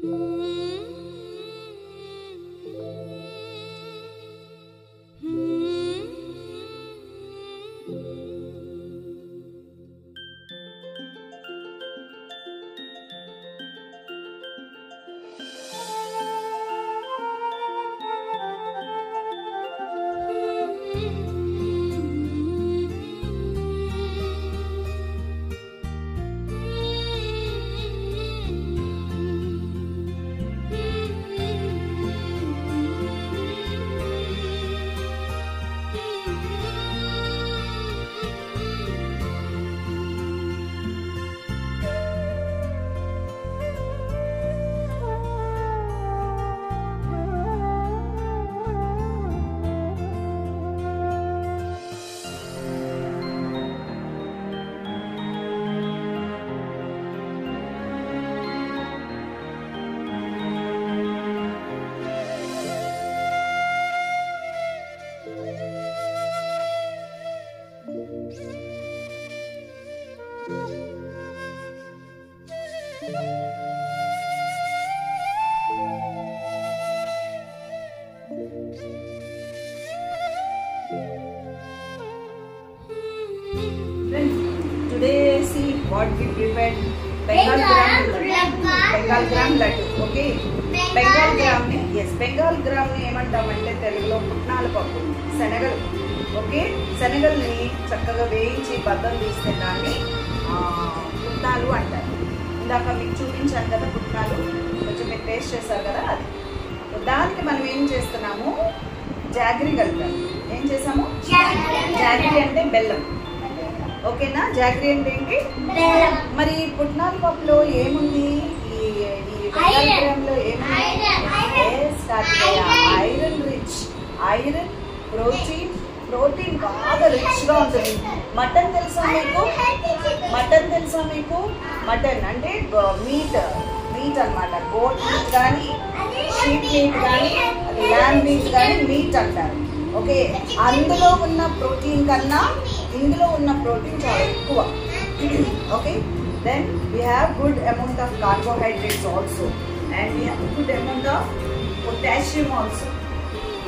Today see what we prepared. Bengal gram laddu. Okay. Bengal gram ni yes. Bengal gram ni ఏమంటామంటే తెలుగులో పుట్నాల పప్పు శనగలు. Okay, శనగల్ని చక్కగా వేయించి బద్దలు తీస్తే దాన్ని పుట్నాలు అంటారు. ఇందాక మీకు చూపించాను కదా పుట్నాలు, కొంచెం మీరు టేస్ట్ చేశారు కదా, అది దానికి మనం ఏం చేస్తున్నాము, జాగరీ కలిపాము. ఏం చేసాము, జాగరీ అంటే బెల్లం. ఓకేనా, జాగరీ అంటే ఏంటి, మరి పుట్నాల పప్పులో ఏముంది, ఈ బెల్లంలో ఏముంది, ఐరన్ రిచ్, ఐరన్, ప్రోటీన్ బాగా రిచ్ గా ఉంటుంది. మటన్ తెలుసా మీకు, మటన్ తెలుసా మీకు, మటన్ అంటే మీట్ అన్నమాట. గోట్ మీట్ కానీ, షీప్ మీట్ కానీ, ల్యాండ్ మీట్ కానీ మీట్ అంటారు. ఓకే, అందులో ఉన్న ప్రోటీన్ కన్నా ఇందులో ఉన్న ప్రోటీన్ చాలా ఎక్కువ. Okay, then we have good amount of carbohydrates also, and we have good amount of potassium also.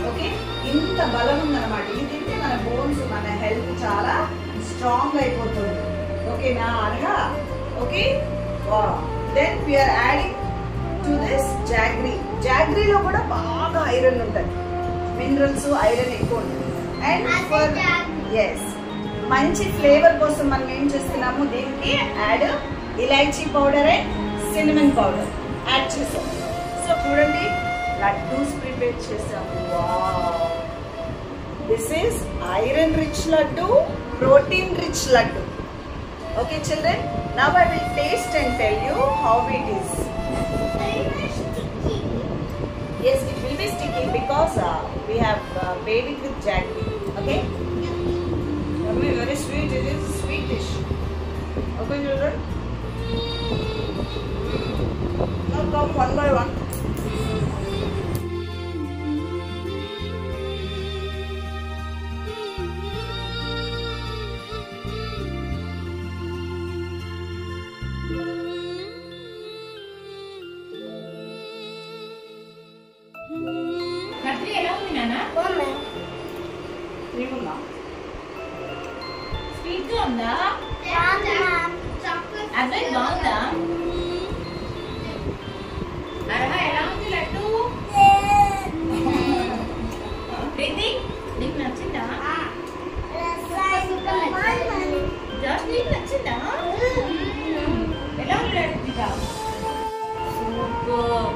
Okay, ఇంత బలం ఉందన్నమాట. ఇది తింటే మన బోన్స్, మన హెల్త్ చాలా స్ట్రాంగ్ అయిపోతుంది. ఓకేనా అనగా. Okay, then we're adding to this jaggery. జాగరీలో కూడా బాగా ఐరన్ ఉంటుంది, మినరల్స్, ఐరన్ ఎక్కువ ఉంటుంది. అండ్ ఫర్ ఎస్, మంచి ఫ్లేవర్ కోసం మనం ఏం చేస్తున్నాము, దీనికి యాడ్ ఇలాచీ powder and cinnamon powder add చేసాము. సో చూడండి, లడ్డూస్ ప్రిపేర్ చేసాము. Wow, this is iron rich laddu, protein rich laddu. Okay children, now I will taste and tell you how it is. Yes, it will be sticky because we have made it with jaggery. Okay, very sweet. It is a sweet dish. Okay children, now come one by one. Sweet గా ఉందా, అదే బాగుందా, అరహా ఎలా ఉంది లడ్డు, ప్రీతి నీకు నచ్చిందా, just నీకు నచ్చిందా, ఎలా ఉంది లడ్డు, సూపర్.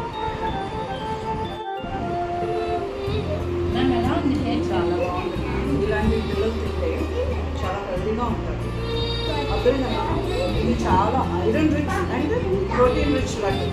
ఎలా ఉంది, చాలా బాగుంది. ఇలాంటి పిల్లలు తింటే చాలా హెల్తీగా ఉంటారు. అర్థమైందా, ఇది చాలా iron rich and protein rich laddu.